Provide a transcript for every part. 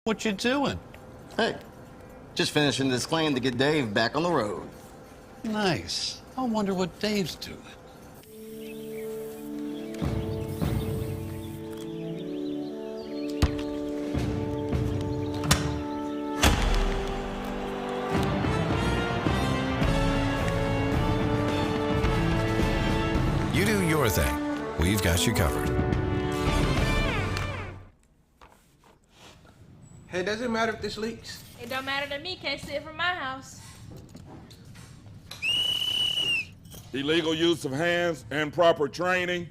What you doing? Hey, just finishing this claim to get Dave back on the road. Nice. I wonder what Dave's doing. You do your thing. We've got you covered. Hey, does it matter if this leaks? It don't matter to me, can't see it from my house. Illegal use of hands, improper training.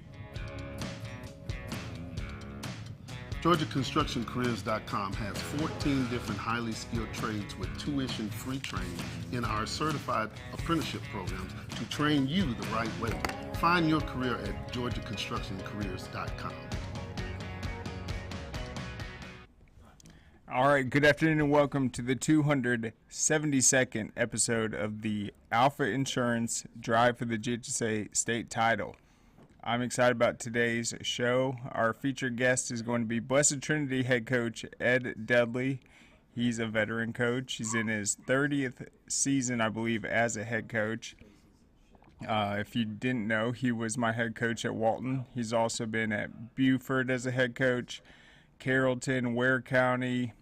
GeorgiaConstructionCareers.com has 14 different highly skilled trades with tuition-free training in our certified apprenticeship programs to train you the right way. Find your career at GeorgiaConstructionCareers.com. All right, good afternoon and welcome to the 272nd episode of the Alfa Insurance Drive for the GHSA State Title. I'm excited about today's show. Our featured guest is going to be Blessed Trinity head coach Ed Dudley. He's a veteran coach. He's in his 30th season, I believe, as a head coach. If you didn't know, he was my head coach at Walton. He's also been at Beaufort as a head coach, Carrollton, Ware County,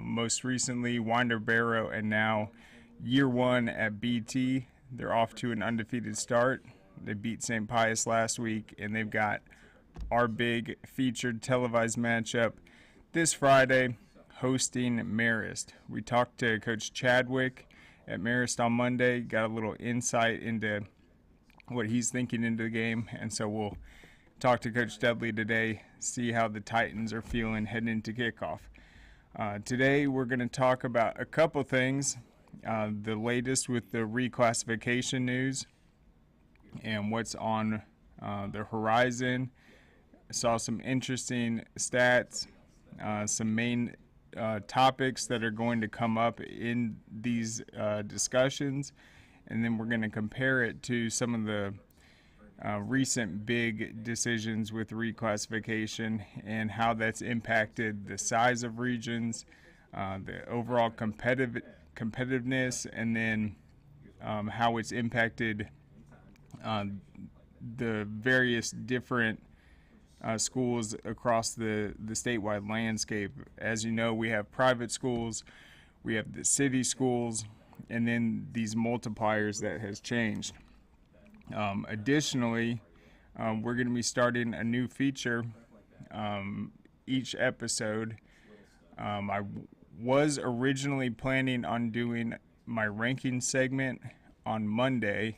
most recently Winder Barrow, and now year one at BT. They're off to an undefeated start. They beat St. Pius last week, and they've got our big featured televised matchup this Friday hosting Marist. We talked to Coach Chadwick at Marist on Monday, got a little insight into what he's thinking into the game, and so we'll talk to Coach Dudley today, see how the Titans are feeling heading into kickoff. Today we're going to talk about a couple things, the latest with the reclassification news and what's on the horizon. I saw some interesting stats, some main topics that are going to come up in these discussions, and then we're going to compare it to some of the recent big decisions with reclassification and how that's impacted the size of regions, the overall competitiveness, and then how it's impacted the various different schools across the statewide landscape. As you know, we have private schools, we have the city schools, and then these multipliers that has changed. Additionally, we're going to be starting a new feature each episode. I was originally planning on doing my ranking segment on Monday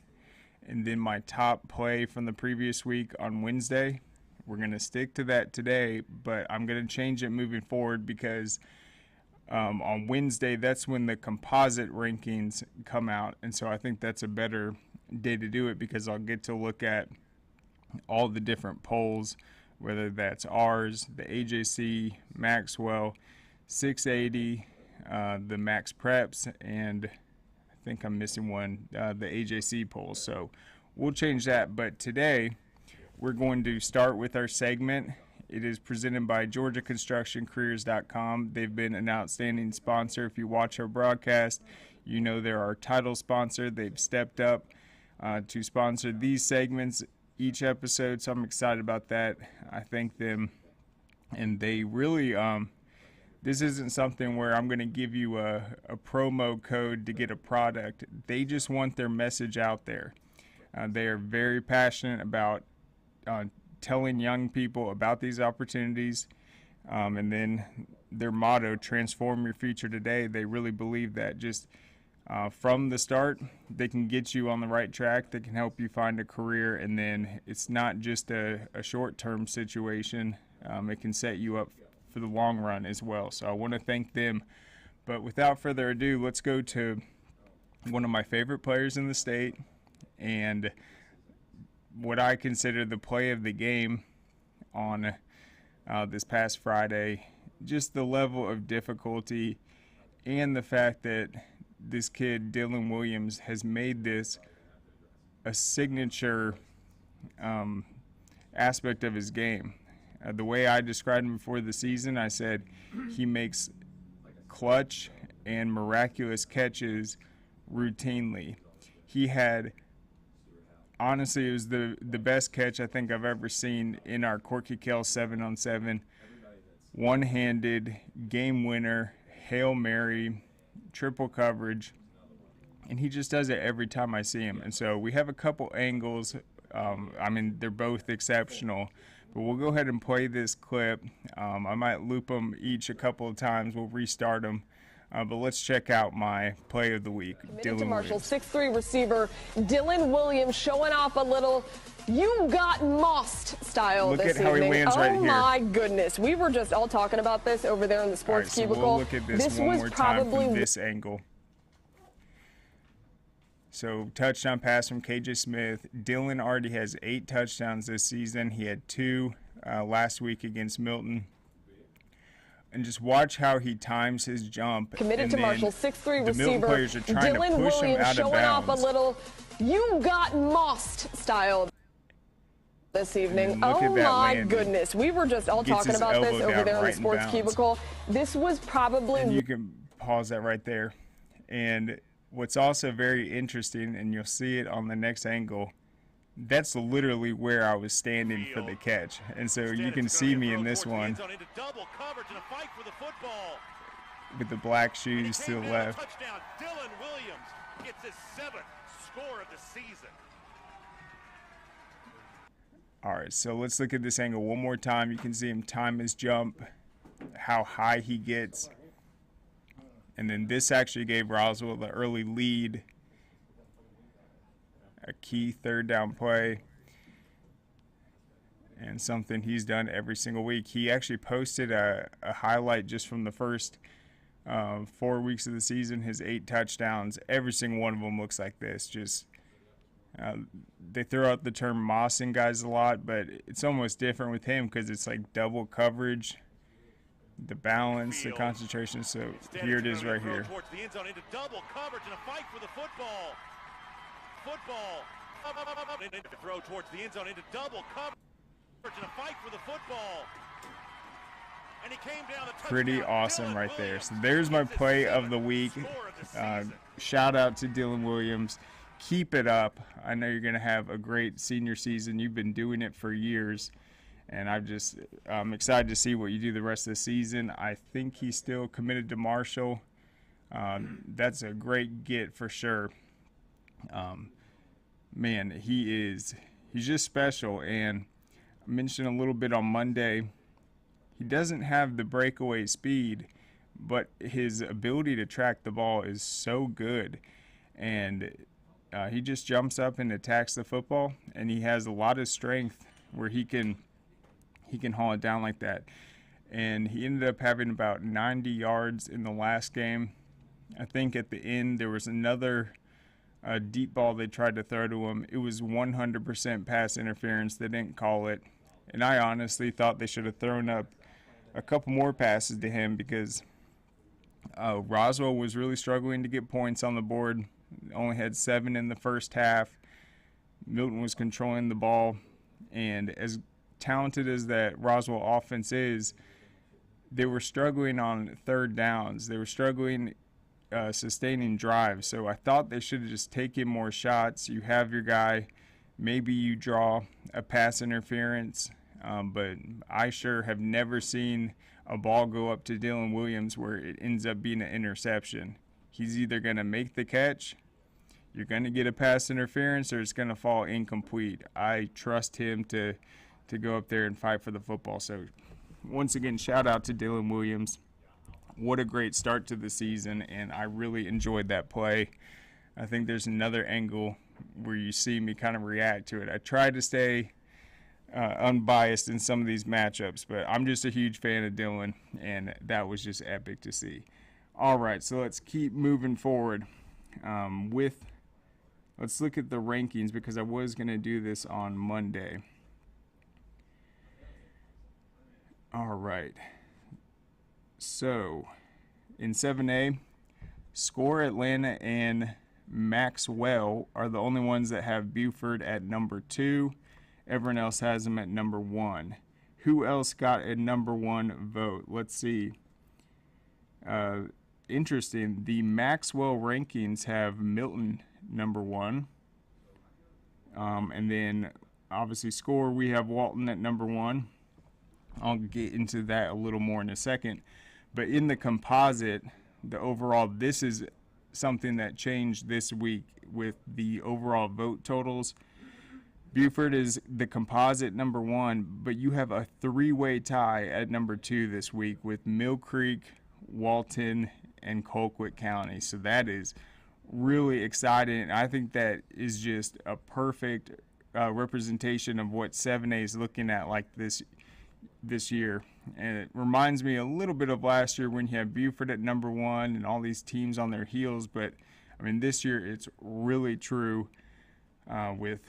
and then my top play from the previous week on Wednesday. We're going to stick to that today, but I'm going to change it moving forward because on Wednesday, that's when the composite rankings come out, and so I think that's a better day to do it because I'll get to look at all the different polls, whether that's ours, the AJC, Maxwell, 680, the Max Preps, and I think I'm missing one, the AJC poll. So we'll change that, but today we're going to start with our segment. It is presented by GeorgiaConstructionCareers.com. They've been an outstanding sponsor. If you watch our broadcast, you know they're our title sponsor. They've stepped up to sponsor these segments each episode, so I'm excited about that. I thank them, and they really this isn't something where I'm going to give you a promo code to get a product. They just want their message out there. They are very passionate about telling young people about these opportunities, and then their motto, transform your future today. They really believe that just from the start, they can get you on the right track. They can help you find a career, and then it's not just a short-term situation. It can set you up for the long run as well. So I want to thank them. But without further ado, let's go to one of my favorite players in the state and what I consider the play of the game on this past Friday. Just the level of difficulty and the fact that this kid, Dylan Williams, has made this a signature aspect of his game. The way I described him before the season, I said he makes clutch and miraculous catches routinely. He had, honestly, it was the best catch I think I've ever seen in our Corky Kell 7-on-7. One-handed, game winner, Hail Mary, triple coverage, and he just does it every time I see him. And so we have a couple angles. I mean, they're both exceptional, but we'll go ahead and play this clip. I might loop them each a couple of times. We'll restart them. But let's check out my play of the week. Committed to Marshall, 6'3" receiver Dylan Williams showing off a little "you got mossed" style Look this at how evening. he lands right here. Oh my goodness, we were just all talking about this over there in the sports cubicle. So we'll look at this one was more time probably from this angle. So touchdown pass from KJ Smith. Dylan already has 8 touchdowns this season. He had 2 last week against Milton. And just watch how he times his jump. Committed to Marshall, 6'3" the Milton receiver players are trying Dylan to push him Williams out of showing bounds. off a little "you got mossed" style this evening. Look Oh at that my landing. goodness, we were just all Gets talking his about this elbow over down there in right the in sports bounds. cubicle. This was probably And you can pause that right there. And what's also very interesting, and you'll see it on the next angle, that's literally where I was standing for the catch. And so you can see me in this one with the black shoes to the left. Dylan Williams gets his 7th score of the season. All right, so let's look at this angle one more time. You can see him time his jump, how high he gets. And then this actually gave Roswell the early lead. A key 3rd down play. And something he's done every single week. He actually posted a highlight just from the first 4 weeks of the season, his 8 touchdowns. Every single one of them looks like this. Just they throw out the term mossing guys a lot, but it's almost different with him because it's like double coverage, the balance, the concentration. So here it is right here. Towards the end zone into double coverage and a fight for the football. To throw towards the end zone into double coverage and a fight for the football. And he came down the touchdown. Pretty awesome Dylan right there. Williams So there's my gets his play of 7th the week. score of the season. Shout out to Dylan Williams. Keep it up. I know you're going to have a great senior season. You've been doing it for years. And I'm excited to see what you do the rest of the season. I think he's still committed to Marshall. That's a great get for sure. Man, he's just special. And I mentioned a little bit on Monday, he doesn't have the breakaway speed, but his ability to track the ball is so good. And he just jumps up and attacks the football, and he has a lot of strength where he can haul it down like that. And he ended up having about 90 yards in the last game. I think at the end there was another deep ball they tried to throw to him. It was 100% pass interference. They didn't call it. And I honestly thought they should have thrown up a couple more passes to him because Roswell was really struggling to get points on the board. Only had 7 in the first half. Milton was controlling the ball. And as talented as that Roswell offense is, they were struggling on 3rd downs. They were struggling sustaining drives. So I thought they should have just taken more shots. You have your guy. Maybe you draw a pass interference. But I sure have never seen a ball go up to Dylan Williams where it ends up being an interception. He's either going to make the catch, you're going to get a pass interference, or it's going to fall incomplete. I trust him to go up there and fight for the football. So once again, shout out to Dylan Williams. What a great start to the season, and I really enjoyed that play. I think there's another angle where you see me kind of react to it. I try to stay unbiased in some of these matchups, but I'm just a huge fan of Dylan, and that was just epic to see. All right, so let's keep moving forward let's look at the rankings because I was going to do this on Monday. All right. So, in 7A, Score, Atlanta, and Maxwell are the only ones that have Buford at number 2. Everyone else has them at number 1. who else got a number 1 vote? Let's see. Interesting. The Maxwell rankings have Milton number 1. And then obviously score, we have Walton at number 1. I'll get into that a little more in a second. But in the composite, the overall, this is something that changed this week with the overall vote totals. Buford is the composite number 1, but you have a 3-way tie at number 2 this week with Mill Creek, Walton, and Colquitt County. So that is really exciting. I think that is just a perfect representation of what 7A is looking at like this year. And it reminds me a little bit of last year when you had Buford at number 1 and all these teams on their heels. But I mean, this year it's really true with,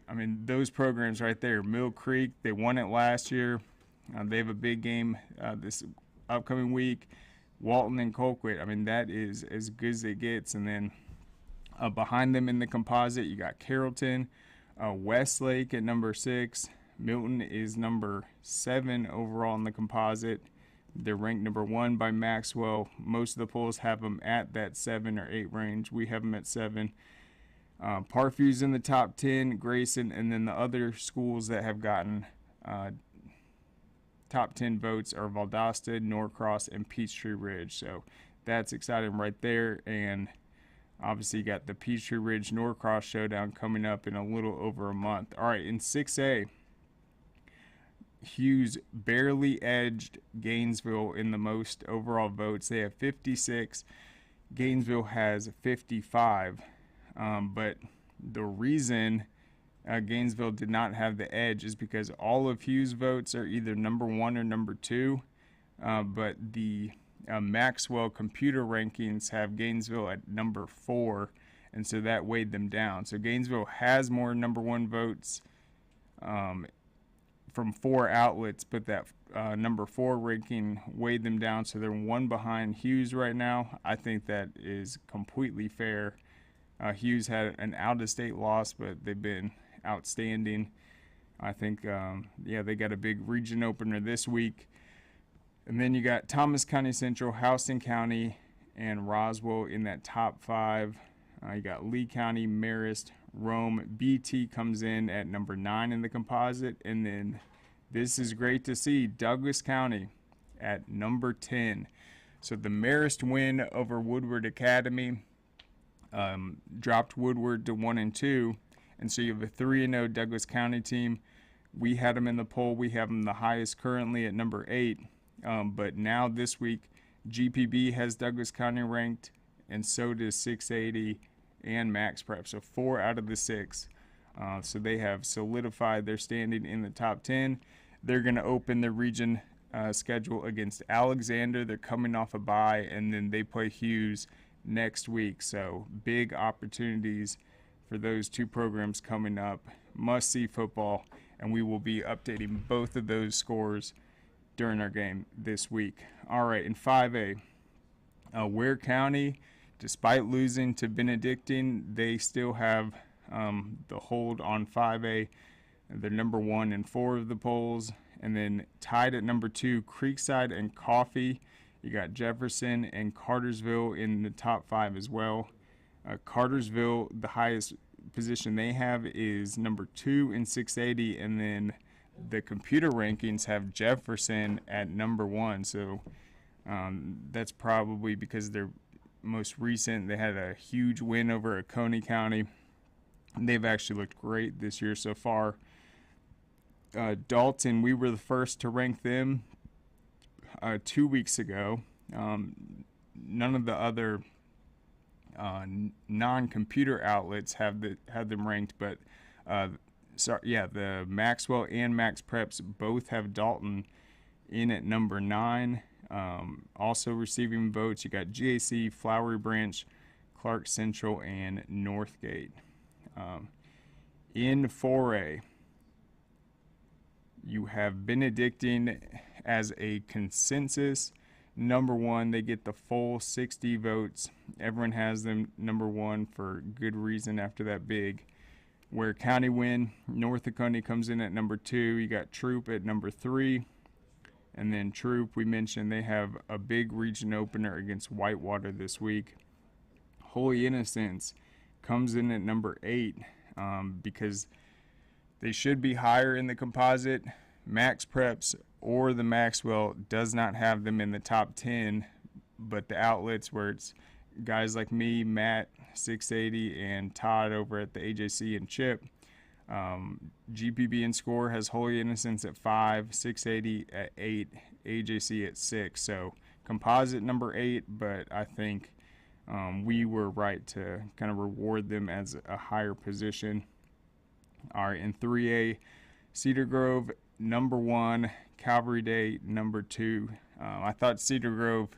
I mean, those programs right there. Mill Creek, they won it last year. They have a big game this upcoming week. Walton and Colquitt, I mean, that is as good as it gets. And then behind them in the composite, you got Carrollton, Westlake at number 6. Milton is number 7 overall in the composite. They're ranked number 1 by Maxwell. Most of the polls have them at that 7 or 8 range. We have them at 7. Parkview's in the top 10, Grayson, and then the other schools that have gotten top 10 votes are Valdosta, Norcross, and Peachtree Ridge. So that's exciting right there. And obviously you got the Peachtree Ridge Norcross showdown coming up in a little over a month. All right, in 6A, Hughes barely edged Gainesville in the most overall votes. They have 56. Gainesville has 55. But the reason Gainesville did not have the edge is because all of Hughes' votes are either number 1 or number 2. But the Maxwell computer rankings have Gainesville at number 4, and so that weighed them down. So Gainesville has more number 1 votes from 4 outlets, but that number 4 ranking weighed them down, so they're 1 behind Hughes right now. I think that is completely fair. Hughes had an out-of-state loss, but they've been outstanding. I think, they got a big region opener this week. And then you got Thomas County Central, Houston County, and Roswell in that top 5. You got Lee County, Marist, Rome. BT comes in at number 9 in the composite. And then this is great to see, Douglas County at number 10. So the Marist win over Woodward Academy dropped Woodward to 1-2. And so you have a 3-0 Douglas County team. We had them in the poll. We have them the highest currently at number 8. But now this week, GPB has Douglas County ranked, and so does 680 and Max Prep. So 4 out of the 6. So they have solidified their standing in the top 10. They're going to open the region schedule against Alexander. They're coming off a bye, and then they play Hughes next week. So big opportunities for those 2 programs coming up. Must-see football, and we will be updating both of those scores during our game this week. All right, in 5A, Ware County, despite losing to Benedictine, they still have the hold on 5A. They're number 1 in 4 of the polls. And then tied at number 2, Creekside and Coffee. You got Jefferson and Cartersville in the top 5 as well. Cartersville, the highest position they have is number 2 in 680, and then the computer rankings have Jefferson at number 1. So that's probably because they're most recent. They had a huge win over Oconee County. They've actually looked great this year so far. Dalton, we were the first to rank them 2 weeks ago. None of the other non-computer outlets have them ranked, but the Maxwell and Max Preps both have Dalton in at number 9. Also receiving votes, you got GAC, Flowery Branch, Clark Central, and Northgate. In 4A, you have Benedictine as a consensus number 1. They get the full 60 votes. Everyone has them number 1 for good reason after that big Ware County win. North Oconee comes in at number 2. You got Troop at number 3. And then Troop, we mentioned they have a big region opener against Whitewater this week. Holy Innocents comes in at number 8 because they should be higher in the composite. Max Preps or the Maxwell does not have them in the top 10, but the outlets where it's guys like me, Matt, 680, and Todd over at the AJC and Chip. GPB and Score has Holy Innocents at 5, 680 at 8, AJC at 6. So composite number 8, but I think we were right to kind of reward them as a higher position. All right, in 3A, Cedar Grove number 1, Calvary Day number 2. I thought Cedar Grove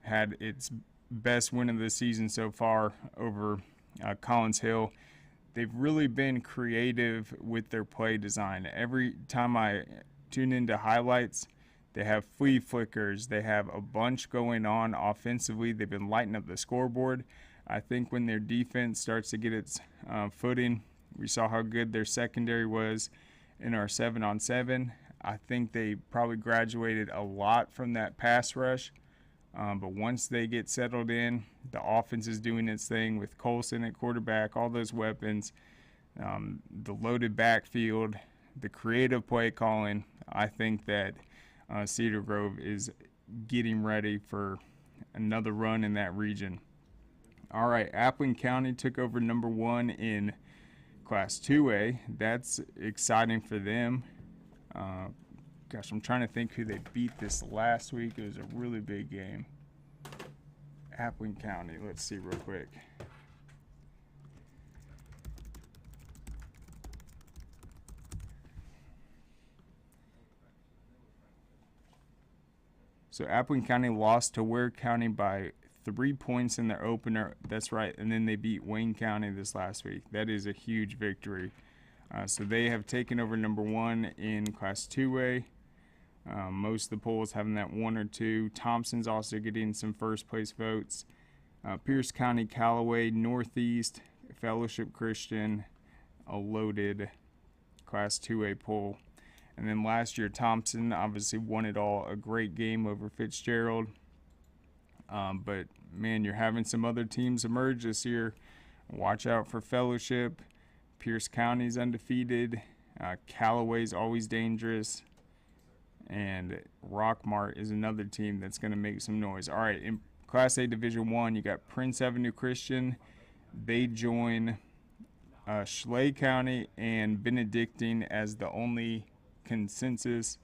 had its best win of the season so far over Collins Hill. They've really been creative with their play design. Every time I tune into highlights, they have flea flickers. They have a bunch going on offensively. They've been lighting up the scoreboard. I think when their defense starts to get its footing, we saw how good their secondary was in our 7-on-7. I think they probably graduated a lot from that pass rush. But once they get settled in, the offense is doing its thing with Colson at quarterback, all those weapons, the loaded backfield, the creative play calling. I think that Cedar Grove is getting ready for another run in that region. All right, Appling County took over number 1 in Class 2A. That's exciting for them. Gosh, I'm trying to think who they beat this last week. It was a really big game. Appling County. Let's see real quick. So Appling County lost to Ware County by 3 points in their opener. That's right. And then they beat Wayne County this last week. That is a huge victory. So they have taken over number 1 in Class 2A. Most of the polls having that 1 or 2. Thompson's also getting some first place votes. Pierce County, Callaway, Northeast, Fellowship Christian, a loaded Class 2A poll. And then last year, Thompson obviously won it all. A great game over Fitzgerald. But, man, you're having some other teams emerge this year. Watch out for Fellowship. Pierce County's undefeated. Callaway's always dangerous. And Rockmart is another team that's going to make some noise. All right, in Class A Division 1, you got Prince Avenue Christian. They join Schley County and Benedictine as the only consensus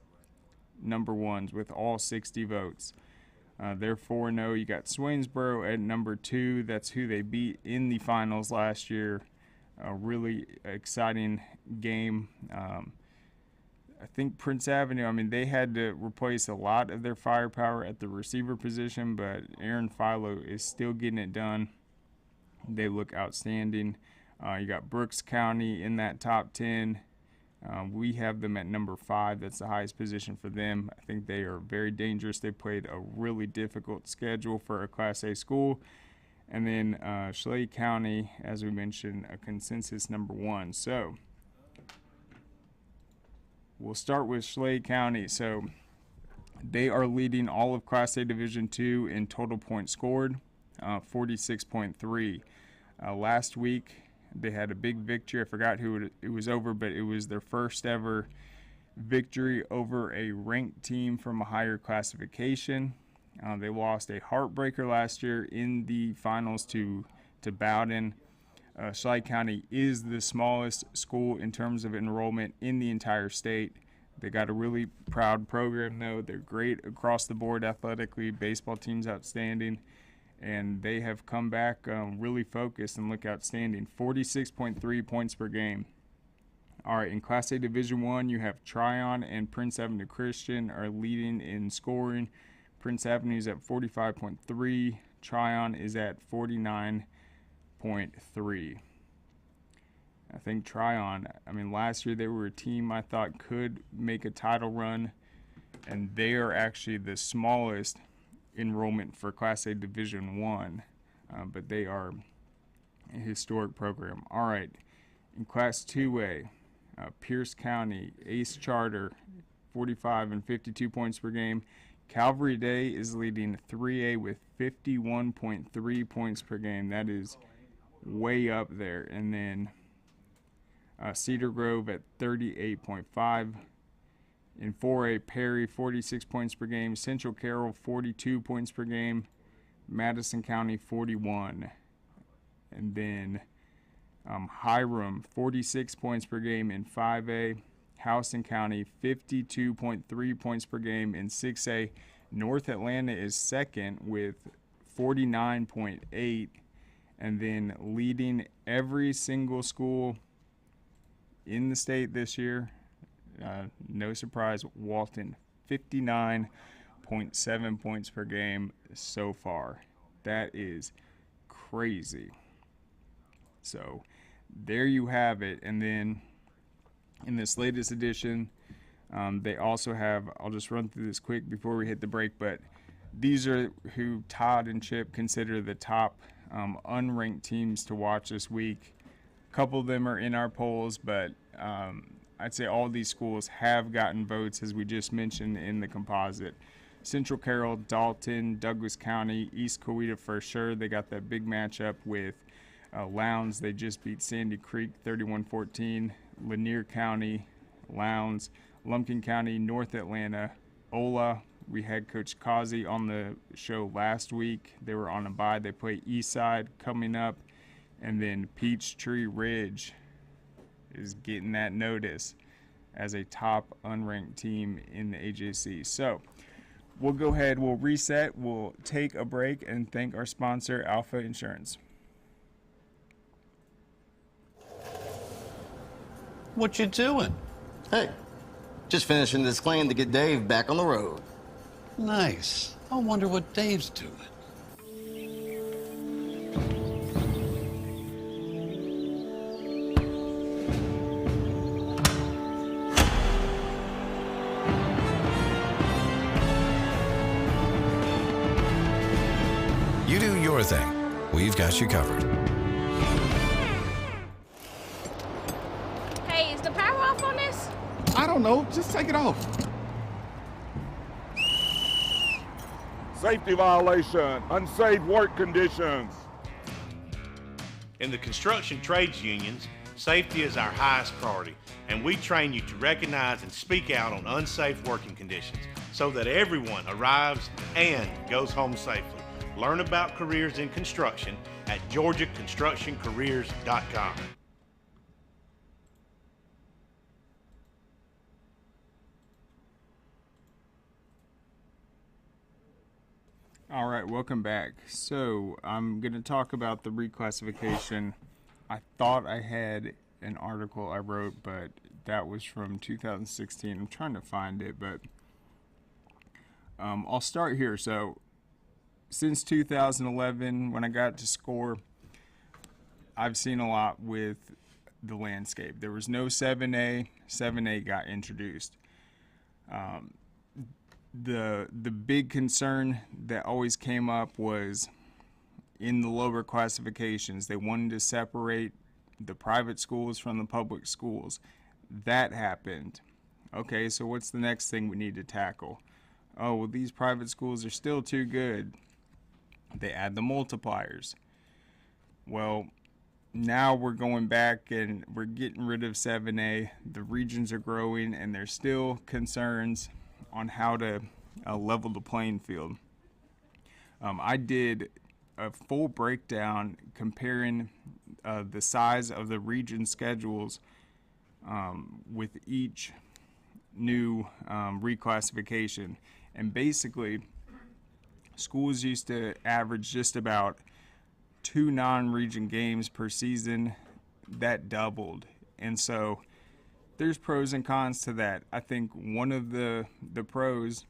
number 1s with all 60 votes. They're 4-0. You got Swainsboro at number 2. That's who they beat in the finals last year. A really exciting game. I think Prince Avenue, I mean, they had to replace a lot of their firepower at the receiver position, but Aaron Philo is still getting it done. They look outstanding. You got Brooks County in that top 10. We have them at number 5. That's the highest position for them. I think they are very dangerous. They played a really difficult schedule for a Class A school. And then Schley County, as we mentioned, a consensus number 1. So we'll start with Schley County. So they are leading all of Class A Division II in total points scored, 46.3. Last week, they had a big victory. I forgot who it was over, but it was their first ever victory over a ranked team from a higher classification. They lost a heartbreaker last year in the finals to Bowden. Schley County is the smallest school in terms of enrollment in the entire state. They got a really proud program, though. They're great across the board athletically. Baseball team's outstanding. And they have come back really focused and look outstanding. 46.3 points per game. All right, in Class A Division I, you have Tryon and Prince Avenue Christian are leading in scoring. Prince Avenue is at 45.3. Tryon is at 49.3. I think Tryon, I mean, last year they were a team I thought could make a title run, and they are actually the smallest enrollment for Class A Division I, but they are a historic program. All right, In Class 2A, Pierce County, Ace Charter, 45 and 52 points per game. Calvary Day is leading 3A with 51.3 points per game. That is way up there. And then Cedar Grove at 38.5. In 4A, Perry, 46 points per game. Central Carroll, 42 points per game. Madison County, 41. And then Hiram, 46 points per game in 5A. Houston County, 52.3 points per game in 6A. North Atlanta is second with 49.8. And then leading every single school in the state this year, no surprise, Walton, 59.7 points per game so far. That is crazy. So there you have it. And then in this latest edition, they also have, I'll just run through this quick before we hit the break, but these are who Todd and Chip consider the top unranked teams to watch this week. A couple of them are in our polls, but I'd say all these schools have gotten votes, as we just mentioned in the composite. Central Carroll, Dalton, Douglas County, East Coweta for sure. They got that big matchup with Lowndes. They just beat Sandy Creek 31-14. Lanier County, Lowndes, Lumpkin County, North Atlanta, Ola. We had Coach Kazi on the show last week. They were on a bye. They play Eastside coming up. And then Peachtree Ridge is getting that notice as a top unranked team in the AJC. So we'll go ahead, we'll reset, we'll take a break and thank our sponsor, Alfa Insurance. What you doing? Hey, just finishing this claim to get Dave back on the road. Nice. I wonder what Dave's doing. You do your thing. We've got you covered. Hey, is the power off on this? I don't know. Just take it off. Safety violation, unsafe work conditions. In the construction trades unions, safety is our highest priority, and we train you to recognize and speak out on unsafe working conditions so that everyone arrives and goes home safely. Learn about careers in construction at georgiaconstructioncareers.com. All right, welcome back. So I'm going to talk about the reclassification. I thought I had an article I wrote, but that was from 2016. I'm trying to find it, but I'll start here. So since 2011, when I got to score, I've seen a lot with the landscape. There was no 7A. 7A got introduced. The big concern that always came up was in the lower classifications. They wanted to separate the private schools from the public schools. That happened. Okay, so what's the next thing we need to tackle? Oh, well, these private schools are still too good. They add the multipliers. Well, now we're going back and we're getting rid of 7A. The regions are growing and there's still concerns on how to level the playing field. I did a full breakdown comparing the size of the region schedules with each new reclassification. And basically, schools used to average just about 2 non-region games per season. That doubled. And so there's pros and cons to that. I think one of the pros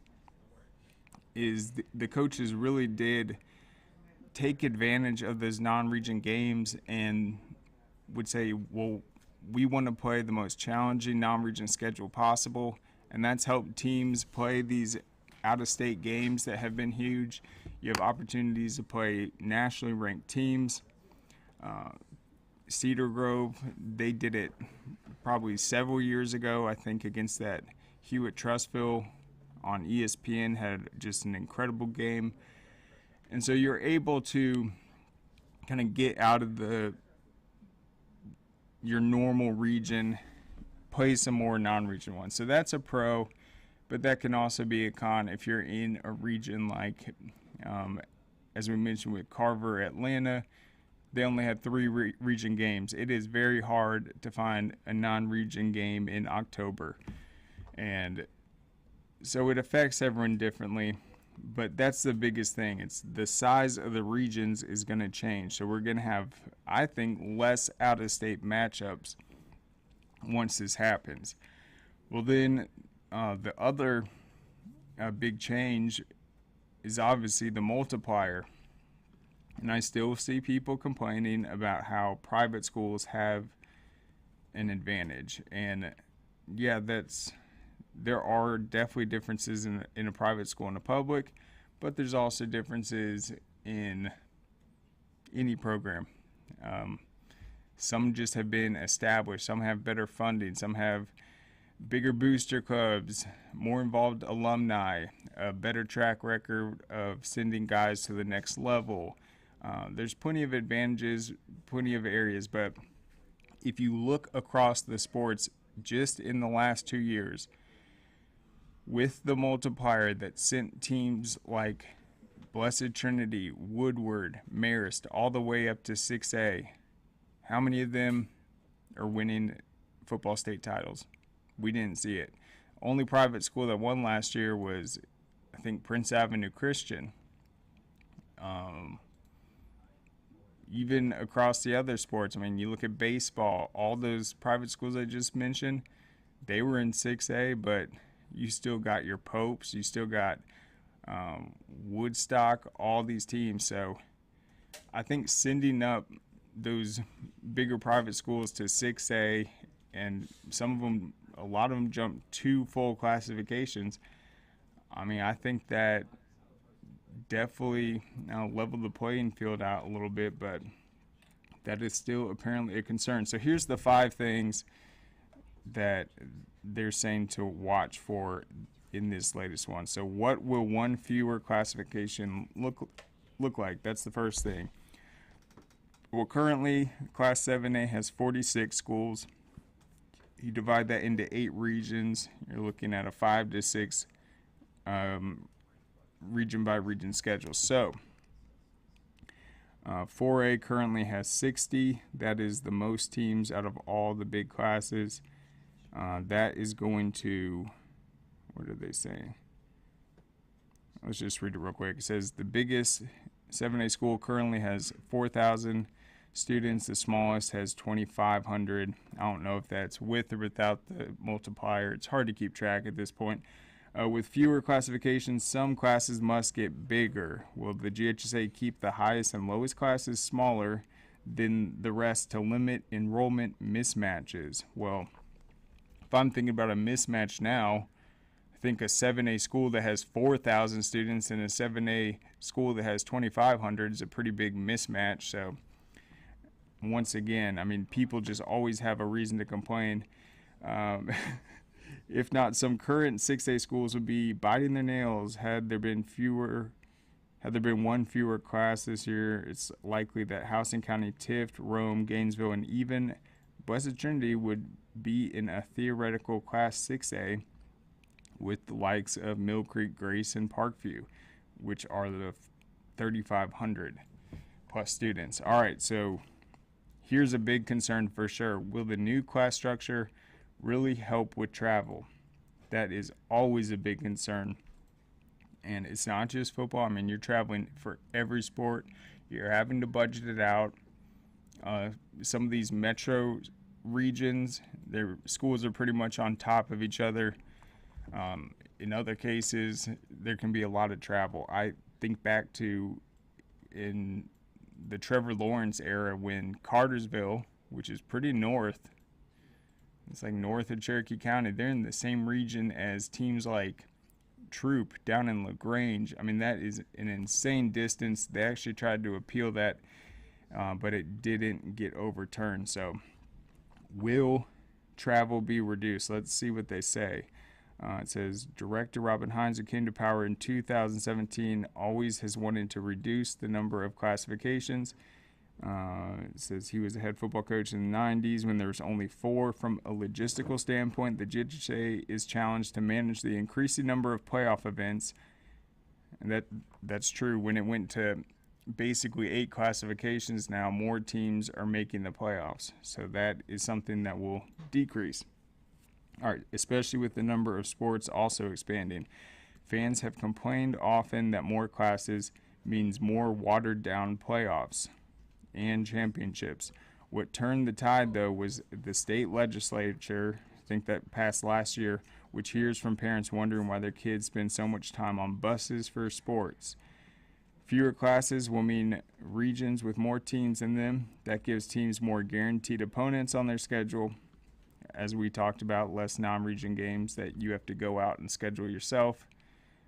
is the coaches really did take advantage of those non-region games and would say, well, we want to play the most challenging non-region schedule possible, and that's helped teams play these out-of-state games that have been huge. You have opportunities to play nationally ranked teams. Cedar Grove, they did it probably several years ago, I think, against that Hewitt Trustville on ESPN, had just an incredible game. And so you're able to kind of get out of your normal region, play some more non-region ones. So that's a pro, but that can also be a con if you're in a region like, as we mentioned with Carver, Atlanta. They only had 3 region games. It is very hard to find a non-region game in October. And so it affects everyone differently, but that's the biggest thing. It's the size of the regions is going to change. So we're going to have, I think, less out-of-state matchups once this happens. Well, then the other big change is obviously the multiplier. And I still see people complaining about how private schools have an advantage. And yeah, there are definitely differences in a private school and a public, but there's also differences in any program. Some just have been established, some have better funding, some have bigger booster clubs, more involved alumni, a better track record of sending guys to the next level. There's plenty of advantages, plenty of areas, but if you look across the sports just in the last 2 years, with the multiplier that sent teams like Blessed Trinity, Woodward, Marist, all the way up to 6A, how many of them are winning football state titles? We didn't see it. Only private school that won last year was, I think, Prince Avenue Christian. Even across the other sports, I mean, you look at baseball, all those private schools I just mentioned, they were in 6A, but you still got your Popes, you still got Woodstock, all these teams. So I think sending up those bigger private schools to 6A, and some of them, a lot of them jumped 2 full classifications. I mean, I think that definitely leveled the playing field out a little bit, but that is still apparently a concern. So here's the 5 things that they're saying to watch for in this latest one. So what will one fewer classification look like? That's the first thing. Well, currently Class 7A has 46 schools. You divide that into 8 regions, you're looking at a 5 to 6 region by region schedule. So 4A currently has 60. That is the most teams out of all the big classes. That is going to, what did they say? Let's just read it real quick. It says the biggest 7A school currently has 4,000 students. The smallest has 2,500. I don't know if that's with or without the multiplier. It's hard to keep track at this point. With fewer classifications, some classes must get bigger. Will the GHSA keep the highest and lowest classes smaller than the rest to limit enrollment mismatches? Well, if I'm thinking about a mismatch now, I think a 7A school that has 4,000 students and a 7A school that has 2,500 is a pretty big mismatch. So once again, I mean, people just always have a reason to complain. If not, some current 6A schools would be biting their nails had there been one fewer class this year. It's likely that Houston County, Tift, Rome, Gainesville, and even Blessed Trinity would be in a theoretical Class 6A with the likes of Mill Creek, Grace, and Parkview, which are the 3,500 plus students. All right, so here's a big concern for sure. Will the new class structure really help with travel? That is always a big concern. And it's not just football. I mean, you're traveling for every sport. You're having to budget it out. Some of these metro regions, their schools are pretty much on top of each other. In other cases, there can be a lot of travel. I think back to in the Trevor Lawrence era when Cartersville, which is pretty north, it's like north of Cherokee County, they're in the same region as teams like Troop down in LaGrange. I mean, that is an insane distance. They actually tried to appeal that but it didn't get overturned. So will travel be reduced? Let's see what they say. It says Director Robin Hines, who came to power in 2017, always has wanted to reduce the number of classifications. It says he was a head football coach in the 90s when there was only 4. From a logistical standpoint, the GHSA is challenged to manage the increasing number of playoff events. And that's true. When it went to basically 8 classifications now, more teams are making the playoffs. So that is something that will decrease. All right, especially with the number of sports also expanding. Fans have complained often that more classes means more watered-down playoffs and championships. What turned the tide, though, was the state legislature, I think that passed last year, which hears from parents wondering why their kids spend so much time on buses for sports. Fewer classes will mean regions with more teams in them. That gives teams more guaranteed opponents on their schedule. As we talked about, less non-region games that you have to go out and schedule yourself.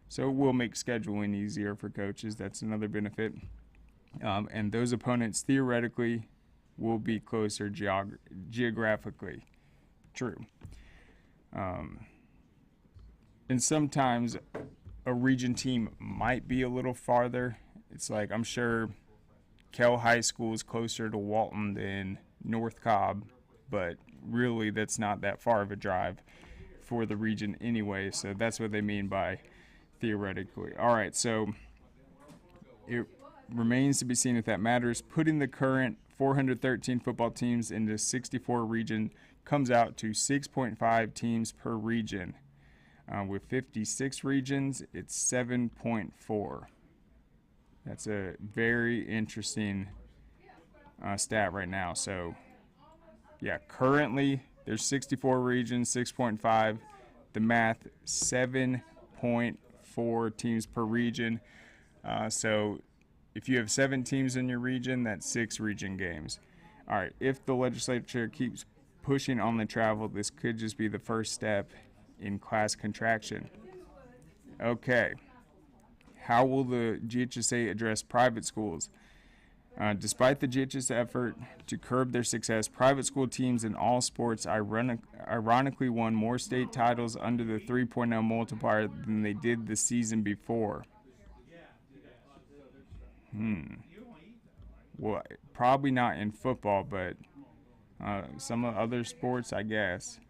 So it will make scheduling easier for coaches. That's another benefit. And those opponents theoretically will be closer geographically. True. And sometimes a region team might be a little farther. It's like, I'm sure Kell High School is closer to Walton than North Cobb, but really that's not that far of a drive for the region anyway. So that's what they mean by theoretically. All right, so it remains to be seen if that matters. Putting the current 413 football teams into 64 region comes out to 6.5 teams per region. With 56 regions, it's 7.4. That's a very interesting stat right now. So, yeah, currently there's 64 regions, 6.5. The math, 7.4 teams per region. So if you have 7 teams in your region, that's 6 region games. All right, if the legislature keeps pushing on the travel, this could just be the first step in class contraction. Okay, how will the GHSA address private schools? Despite the GHSA effort to curb their success, private school teams in all sports ironically won more state titles under the 3.0 multiplier than they did the season before. Well, probably not in football, but some of other sports, I guess.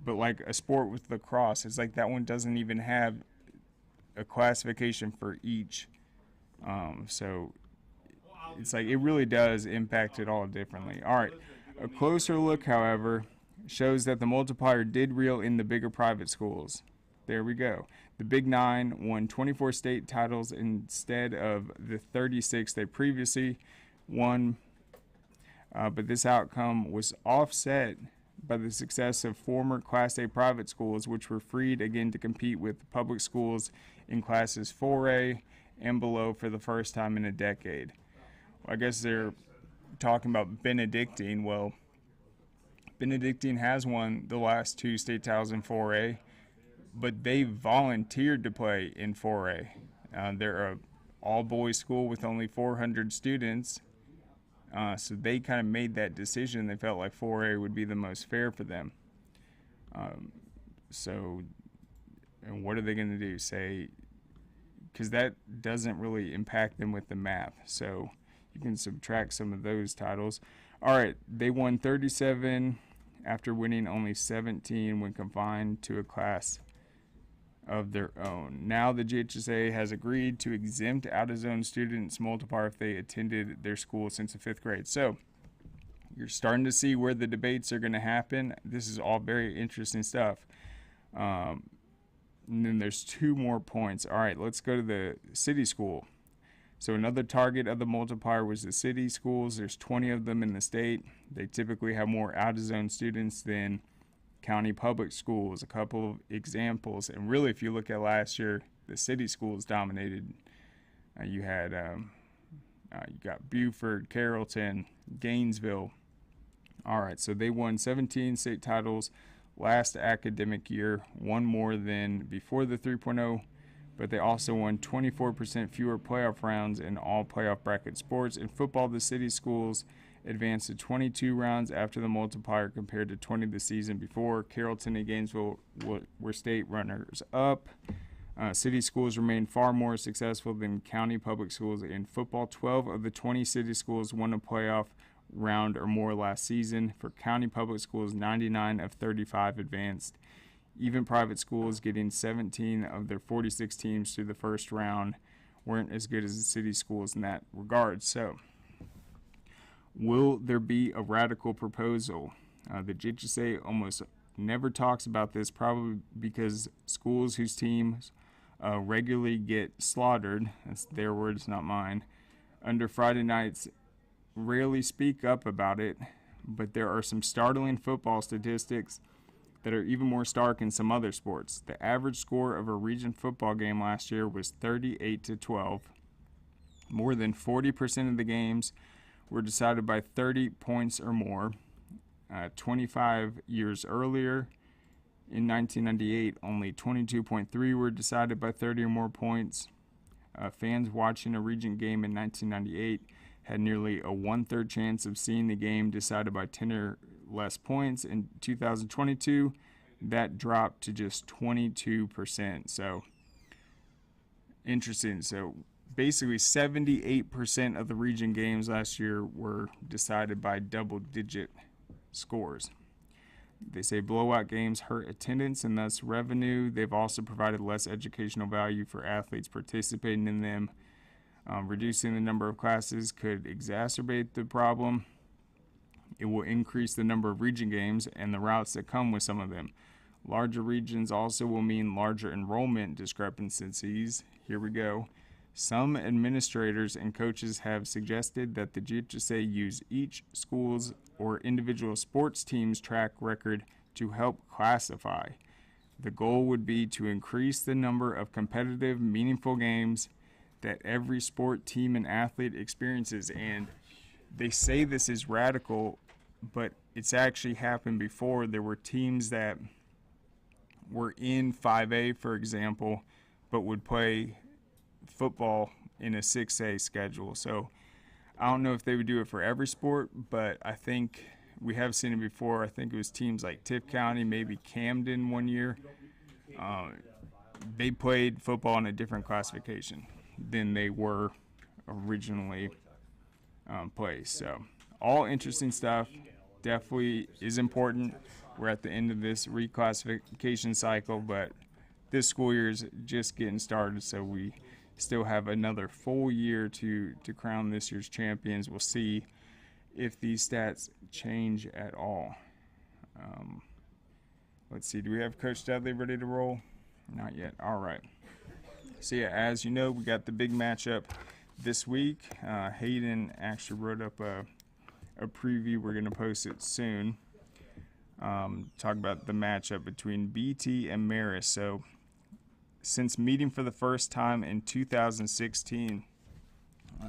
But like a sport with lacrosse, it's like that one doesn't even have a classification for each. So it's like it really does impact it all differently. All right, a closer look, however, shows that the multiplier did reel in the bigger private schools. There we go. The Big Nine won 24 state titles instead of the 36 they previously won. But this outcome was offset by the success of former Class A private schools, which were freed again to compete with public schools in classes 4A and below for the first time in a decade. Well, I guess they're talking about Benedictine. Well, Benedictine has won the last 2 state titles in 4A, but they volunteered to play in 4A. They're a all-boys school with only 400 students. So they kind of made that decision. They felt like 4A would be the most fair for them. And what are they going to do? Say, because that doesn't really impact them with the math. So you can subtract some of those titles. All right, they won 37 after winning only 17 when confined to a class of their own. Now the GHSA has agreed to exempt out-of-zone students multiplier if they attended their school since the 5th grade. So you're starting to see where the debates are going to happen. This is all very interesting stuff. And then there's 2 more points. All right, let's go to the city school. So another target of the multiplier was the city schools. There's 20 of them in the state. They typically have more out-of-zone students than county public schools. A couple of examples, and really if you look at last year, the city schools dominated. You had you got Beaufort, Carrollton, Gainesville. All right, so they won 17 state titles last academic year, one more than before the 3.0 but they also won 24% fewer playoff rounds in all playoff bracket sports. In football, the city schools advanced to 22 rounds after the multiplier compared to 20 the season before. Carrollton and Gainesville were state runners-up. City schools remain far more successful than county public schools in football. 12 of the 20 city schools won a playoff round or more last season. For county public schools, 99 of 35 advanced. Even private schools, getting 17 of their 46 teams to the first round, weren't as good as the city schools in that regard. So, will there be a radical proposal? The GHSA almost never talks about this, probably because schools whose teams regularly get slaughtered, that's their words, not mine, under Friday nights rarely speak up about it, but there are some startling football statistics that are even more stark in some other sports. The average score of a region football game last year was 38-12. More than 40% of the games were decided by 30 points or more. 25 years earlier, in 1998, only 22.3 were decided by 30 or more points. Fans watching a region game in 1998 had nearly a 1/3 chance of seeing the game decided by 10 or less points. In 2022, that dropped to just 22%. So, interesting. So, basically 78% of the region games last year were decided by double-digit scores. They say blowout games hurt attendance and thus revenue. They've also provided less educational value for athletes participating in them. Reducing the number of classes could exacerbate the problem. It will increase the number of region games and the routes that come with some of them. Larger regions also will mean larger enrollment discrepancies. Here we go. Some administrators and coaches have suggested that the GHSA use each school's or individual sports team's track record to help classify. The goal would be to increase the number of competitive, meaningful games that every sport team and athlete experiences. And they say this is radical, but it's actually happened before. There were teams that were in 5A, for example, but would play football in a 6A schedule. So I don't know if they would do it for every sport, but I think we have seen it before. I think it was teams like Tift County, maybe Camden one year. They played football in a different classification than they were originally placed. So all interesting stuff. Definitely is important. We're at the end of this reclassification cycle, but this school year is just getting started, so we still have another full year to crown this year's champions. We'll see if these stats change at all. Let's see, do we have Coach Dudley ready to roll? Not yet. All right. So yeah, as you know, we got the big matchup this week. Hayden actually wrote up a preview. We're going to post it soon. Talk about the matchup between BT and Marist. So since meeting for the first time in 2016,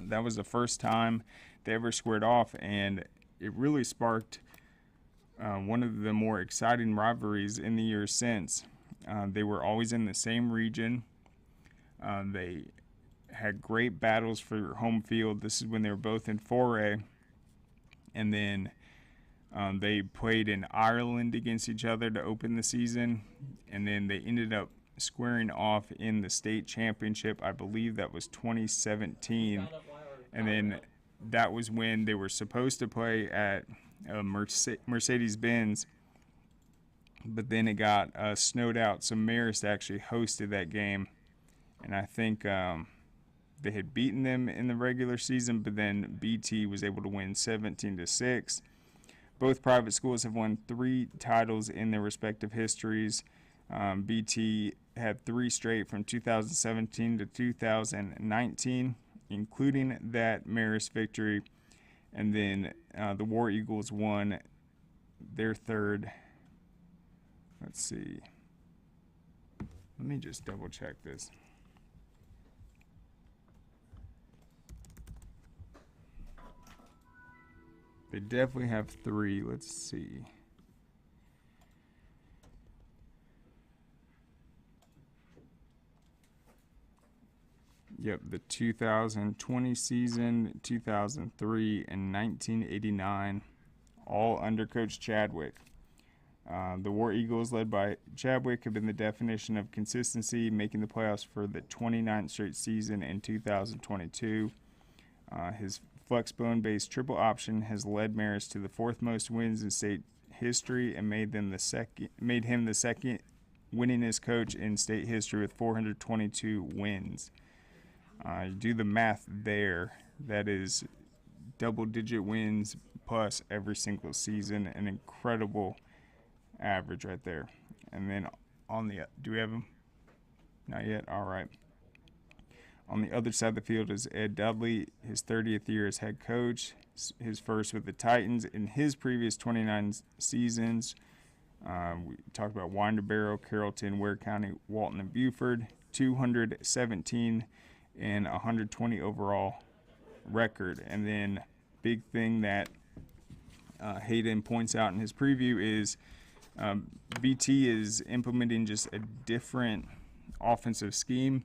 that was the first time they ever squared off, and it really sparked one of the more exciting rivalries in the years since. They were always in the same region. They had great battles for home field. This is when they were both in 4A, and then they played in Ireland against each other to open the season, and then they ended up squaring off in the state championship. I believe that was 2017, and then that was when they were supposed to play at Mercedes-Benz, but then it got snowed out, so Marist actually hosted that game, and I think they had beaten them in the regular season, but then BT was able to win 17-6. Both private schools have won 3 titles in their respective histories. BT had 3 straight from 2017 to 2019, including that Marist victory. And then the War Eagles won their 3rd. Let's see. Let me just double check this. They definitely have 3. Let's see. Yep, the 2020 season, 2003, and 1989, all under Coach Chadwick. The War Eagles, led by Chadwick, have been the definition of consistency, making the playoffs for the 29th straight season in 2022. His flexbone-based triple option has led Marist to the fourth most wins in state history and made him the second winningest coach in state history with 422 wins. You do the math there. That is double-digit wins plus every single season. An incredible average right there. And then on the, do we have him? Not yet. All right. On the other side of the field is Ed Dudley, his 30th year as head coach, his first with the Titans. In his previous 29 seasons, we talked about Winder Barrow, Carrollton, Ware County, Walton, and Buford. 217 and 120 overall record. And then big thing that Hayden points out in his preview is BT is implementing just a different offensive scheme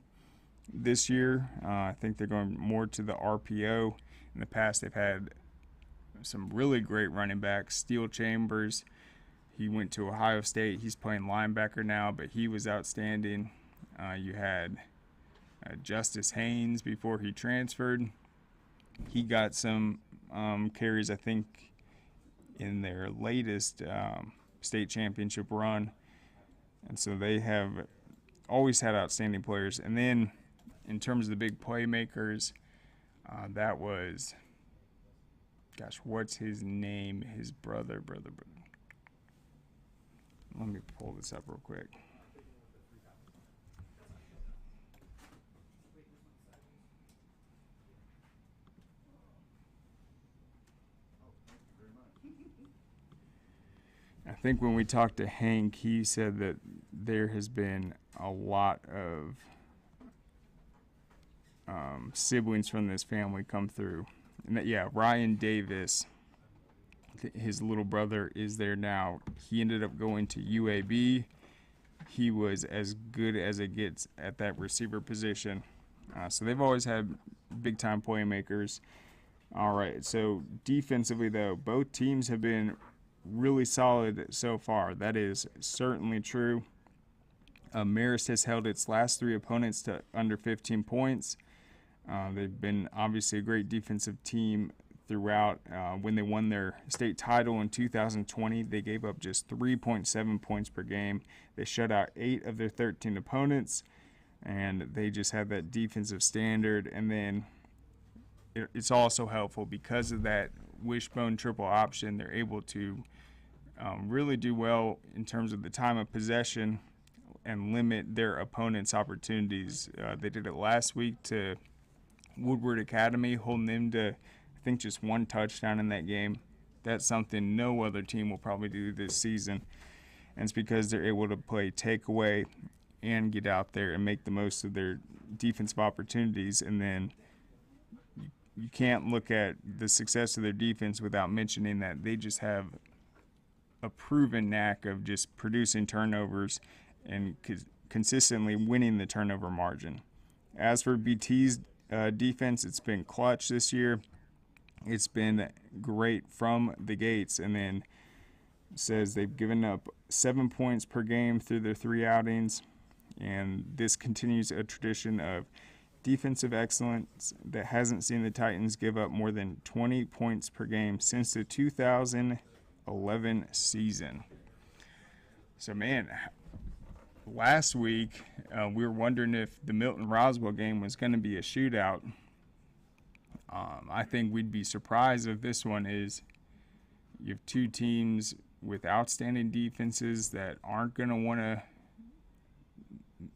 this year. I think they're going more to the RPO. In the past, they've had some really great running backs. Steel Chambers, he went to Ohio State. He's playing linebacker now, but he was outstanding. You had Justice Haynes before he transferred. He got some carries, I think, in their latest state championship run. And so they have always had outstanding players. And then in terms of the big playmakers, that was, gosh, what's his name? His brother. Let me pull this up real quick. I think when we talked to Hank, he said that there has been a lot of siblings from this family come through. And that, yeah, Ryan Davis, his little brother, is there now. He ended up going to UAB. He was as good as it gets at that receiver position. So they've always had big-time playmakers. All right, so defensively, though, both teams have been really solid so far. That is certainly true. Marist has held its last three opponents to under 15 points. They've been obviously a great defensive team throughout. When they won their state title in 2020, they gave up just 3.7 points per game. They shut out 8 of their 13 opponents, and they just have that defensive standard. And then it's also helpful because of that wishbone triple option. They're able to really do well in terms of the time of possession and limit their opponent's opportunities. They did it last week to Woodward Academy, holding them to, I think, just one touchdown in that game. That's something no other team will probably do this season. And it's because they're able to play takeaway and get out there and make the most of their defensive opportunities. And then you can't look at the success of their defense without mentioning that they just have a proven knack of just producing turnovers and consistently winning the turnover margin. As for BT's defense, it's been clutch this year. It's been great from the gates. And then says they've given up 7 points per game through their 3 outings. And this continues a tradition of defensive excellence that hasn't seen the Titans give up more than 20 points per game since the 2011 season. So, man, last week we were wondering if the Milton-Roswell game was going to be a shootout. I think we'd be surprised if this one is. You have 2 teams with outstanding defenses that aren't going to want to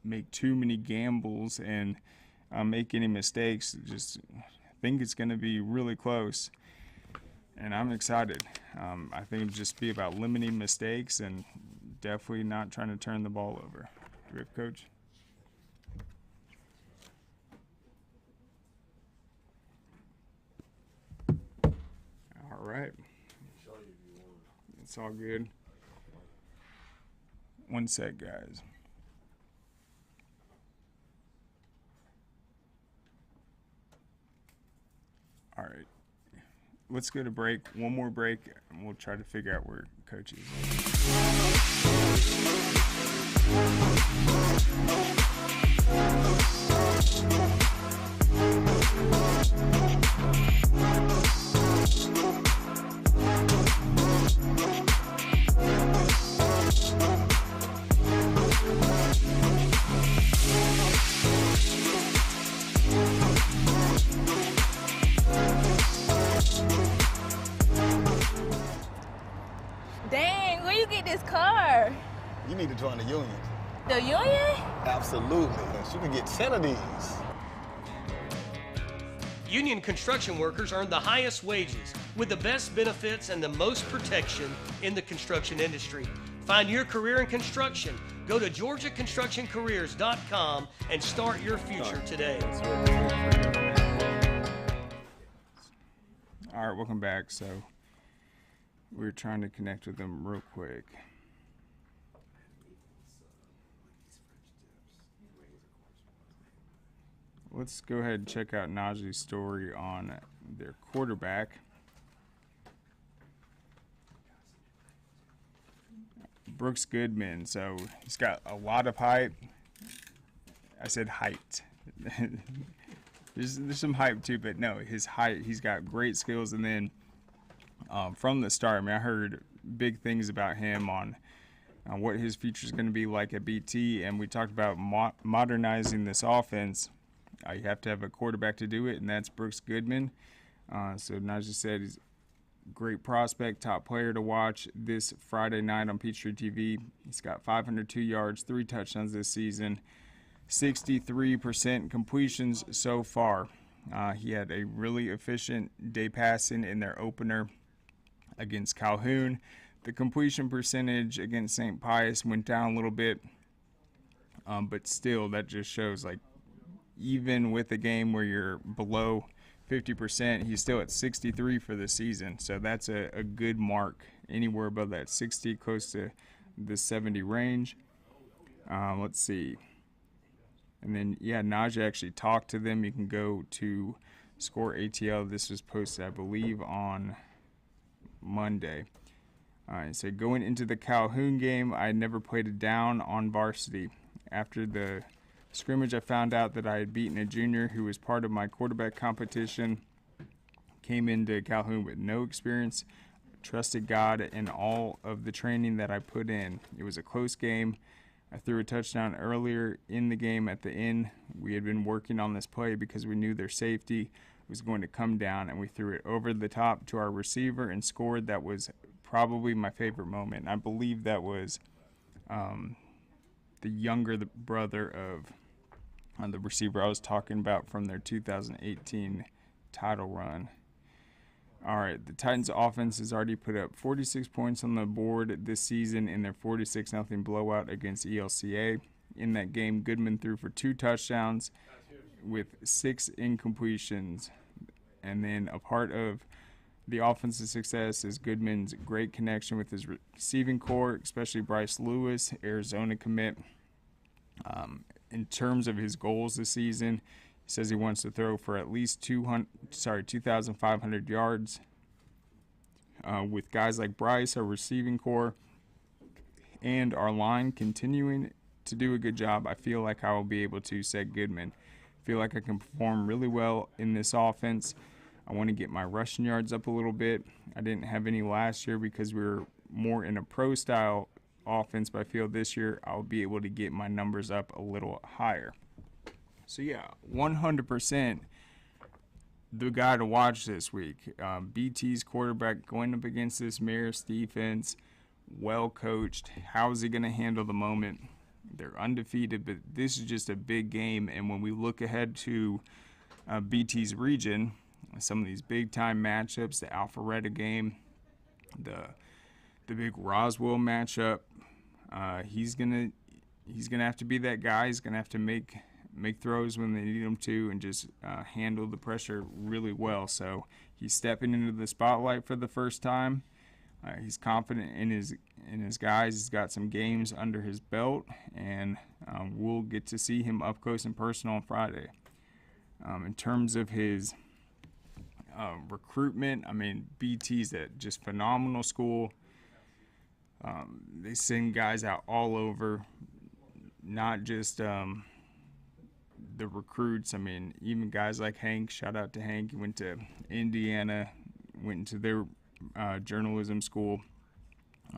make too many gambles and make any mistakes. Just think it's going to be really close, and I'm excited. I think it'll just be about limiting mistakes and definitely not trying to turn the ball over. Do we have Coach? All right. It's all good. One sec, guys. let's go to break. One more break, and we'll try to figure out where Coach is. Dang, where you get this car? You need to join the union. The union? Absolutely. You can get 10 of these. Union construction workers earn the highest wages with the best benefits and the most protection in the construction industry. Find your career in construction. Go to GeorgiaConstructionCareers.com and start your future today. All right, welcome back. So we're trying to connect with them real quick. Let's go ahead and check out Najee's story on their quarterback. Brooks Goodman. So he's got a lot of hype. I said height. There's some hype too, but no, his height. He's got great skills, and then from the start, I mean, I heard big things about him on what his future is going to be like at BT, and we talked about modernizing this offense. You have to have a quarterback to do it, and that's Brooks Goodman. So Najee said he's a great prospect, top player to watch this Friday night on Peachtree TV. He's got 502 yards, 3 touchdowns this season, 63% completions so far. He had a really efficient day passing in their opener against Calhoun. The completion percentage against St. Pius went down a little bit, but still that just shows, like, even with a game where you're below 50%, he's still at 63 for the season. So that's a good mark, anywhere above that 60, close to the 70 range. Let's see. And then, yeah, Najee actually talked to them. You can go to Score ATL. This was posted, I believe, on Monday. So going into the Calhoun game, I never played it down on varsity. After the scrimmage, I found out that I had beaten a junior who was part of my quarterback competition. Came into Calhoun with no experience. Trusted God in all of the training that I put in. It was a close game. I threw a touchdown earlier in the game at the end. We had been working on this play because we knew their safety was going to come down, and we threw it over the top to our receiver and scored. That was probably my favorite moment. And I believe that was the younger brother of the receiver I was talking about from their 2018 title run. All right, the Titans offense has already put up 46 points on the board this season in their 46-0 blowout against ELCA. In that game, Goodman threw for 2 touchdowns with 6 incompletions. And then a part of the offensive success is Goodman's great connection with his receiving core, especially Bryce Lewis, Arizona commit. In terms of his goals this season, he says he wants to throw for at least 2,500 yards. With guys like Bryce, our receiving core, and our line continuing to do a good job, I feel like I will be able to, said Goodman. I feel like I can perform really well in this offense. I want to get my rushing yards up a little bit. I didn't have any last year because we were more in a pro-style offense, but I feel this year I'll be able to get my numbers up a little higher. So yeah, 100% the guy to watch this week. BT's quarterback going up against this Marist defense, well coached. How is he going to handle the moment? They're undefeated, but this is just a big game. And when we look ahead to BT's region, some of these big time matchups, the Alpharetta game, the big Roswell matchup, he's gonna have to be that guy. He's gonna have to make throws when they need him to, and just handle the pressure really well. So he's stepping into the spotlight for the first time. He's confident in his guys. He's got some games under his belt, and we'll get to see him up close and personal on Friday. In terms of his recruitment. I mean, BT's a just phenomenal school. They send guys out all over, not just the recruits. I mean, even guys like Hank, shout out to Hank, he went to Indiana, went into their journalism school.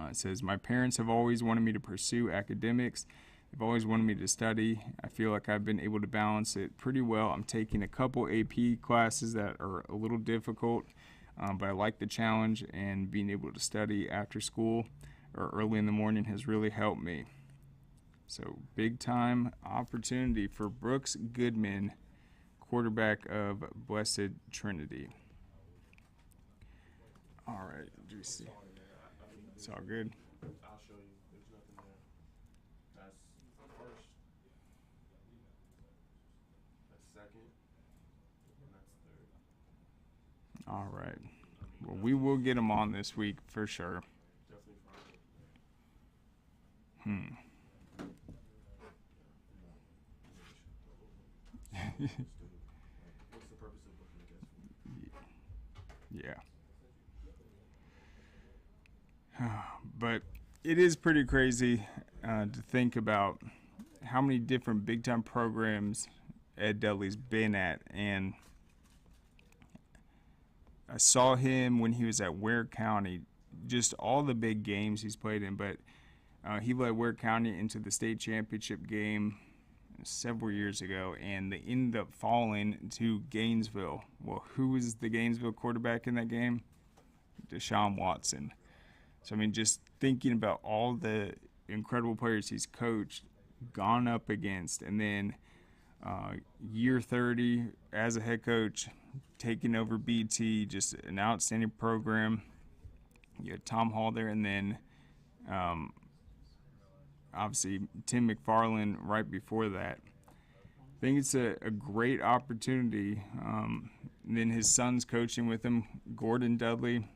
It says, my parents have always wanted me to pursue academics. They've always wanted me to study. I feel like I've been able to balance it pretty well. I'm taking a couple AP classes that are a little difficult, but I like the challenge, and being able to study after school or early in the morning has really helped me. So big time opportunity for Brooks Goodman, quarterback of Blessed Trinity. All right, juicy. It's all good. I'll show you. There's nothing there. That's first. That's second. And that's third. All right. Well, we will get them on this week for sure. Definitely Friday. What's the purpose of booking a guest? Yeah. But it is pretty crazy to think about how many different big-time programs Ed Dudley's been at. And I saw him when he was at Ware County, just all the big games he's played in. But he led Ware County into the state championship game several years ago, and they ended up falling to Gainesville. Well, who was the Gainesville quarterback in that game? Deshaun Watson. So, I mean, just thinking about all the incredible players he's coached, gone up against, and then year 30 as a head coach, taking over BT, just an outstanding program. You had Tom Hall there, and then obviously Tim McFarland right before that. I think it's a great opportunity. And then his son's coaching with him, Gordon Dudley.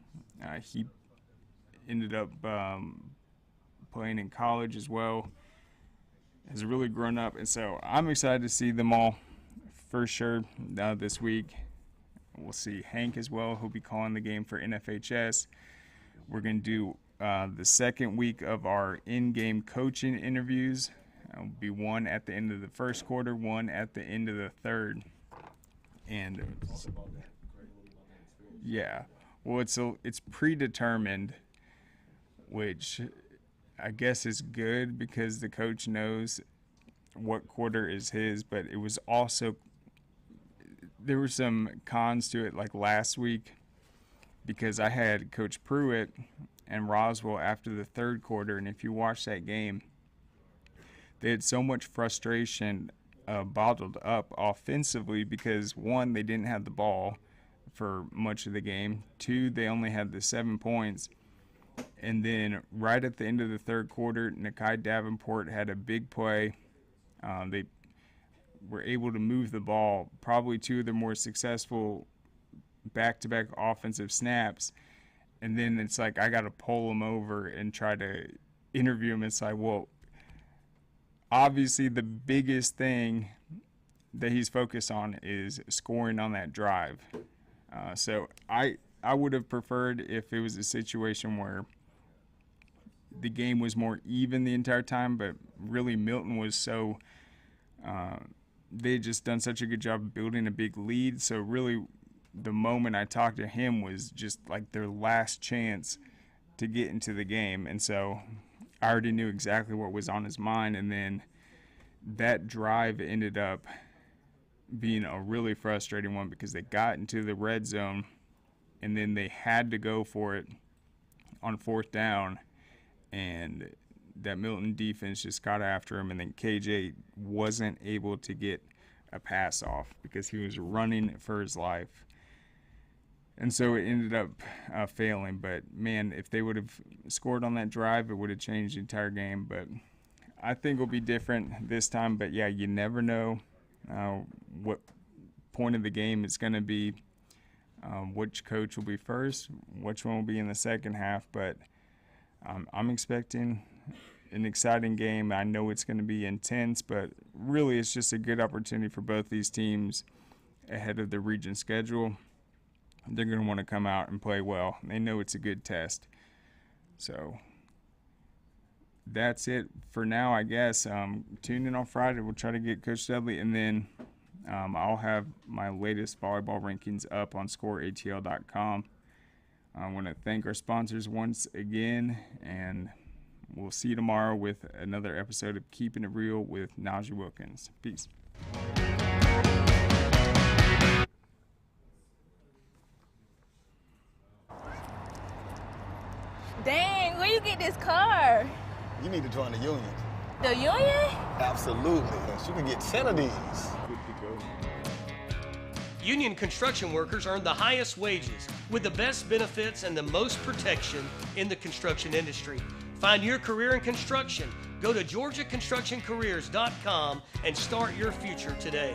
He ended up playing in college as well. Has really grown up, and so I'm excited to see them all for sure this week. We'll see Hank as well. He'll be calling the game for NFHS. We're going to do the second week of our in-game coaching interviews. Will be one at the end of the first quarter, one at the end of the third. And yeah, well, it's predetermined, which I guess is good because the coach knows what quarter is his, but it was also, there were some cons to it, like last week, because I had Coach Pruitt and Roswell after the third quarter, and if you watch that game, they had so much frustration bottled up offensively because, one, they didn't have the ball for much of the game. Two, they only had the 7 points. And then right at the end of the third quarter, Nakai Davenport had a big play. They were able to move the ball, probably two of their more successful back-to-back offensive snaps. And then it's like I got to pull him over and try to interview him. It's like, well, obviously the biggest thing that he's focused on is scoring on that drive. So I would have preferred if it was a situation where the game was more even the entire time, but really Milton was so they had just done such a good job of building a big lead. So really the moment I talked to him was just like their last chance to get into the game. And so I already knew exactly what was on his mind. And then that drive ended up being a really frustrating one because they got into the red zone and then they had to go for it on fourth down, and that Milton defense just got after him, and then KJ wasn't able to get a pass off because he was running for his life. And so it ended up failing. But, man, if they would have scored on that drive, it would have changed the entire game. But I think it'll be different this time. But, yeah, you never know what point of the game it's going to be, which coach will be first, which one will be in the second half. But I'm expecting an exciting game. I know it's going to be intense, but really it's just a good opportunity for both these teams ahead of the region schedule. they're going to want to come out and play well. They know it's a good test. So that's it for now, I guess. Tune in on Friday. We'll try to get Coach Dudley, and then I'll have my latest volleyball rankings up on scoreatl.com. I want to thank our sponsors once again, and we'll see you tomorrow with another episode of Keeping It Real with Najee Wilkins. Peace. Dang, where you get this car? You need to join the union. The union? Absolutely. You can get 10 of these. Union construction workers earn the highest wages with the best benefits and the most protection in the construction industry. Find your career in construction. Go to GeorgiaConstructionCareers.com and start your future today.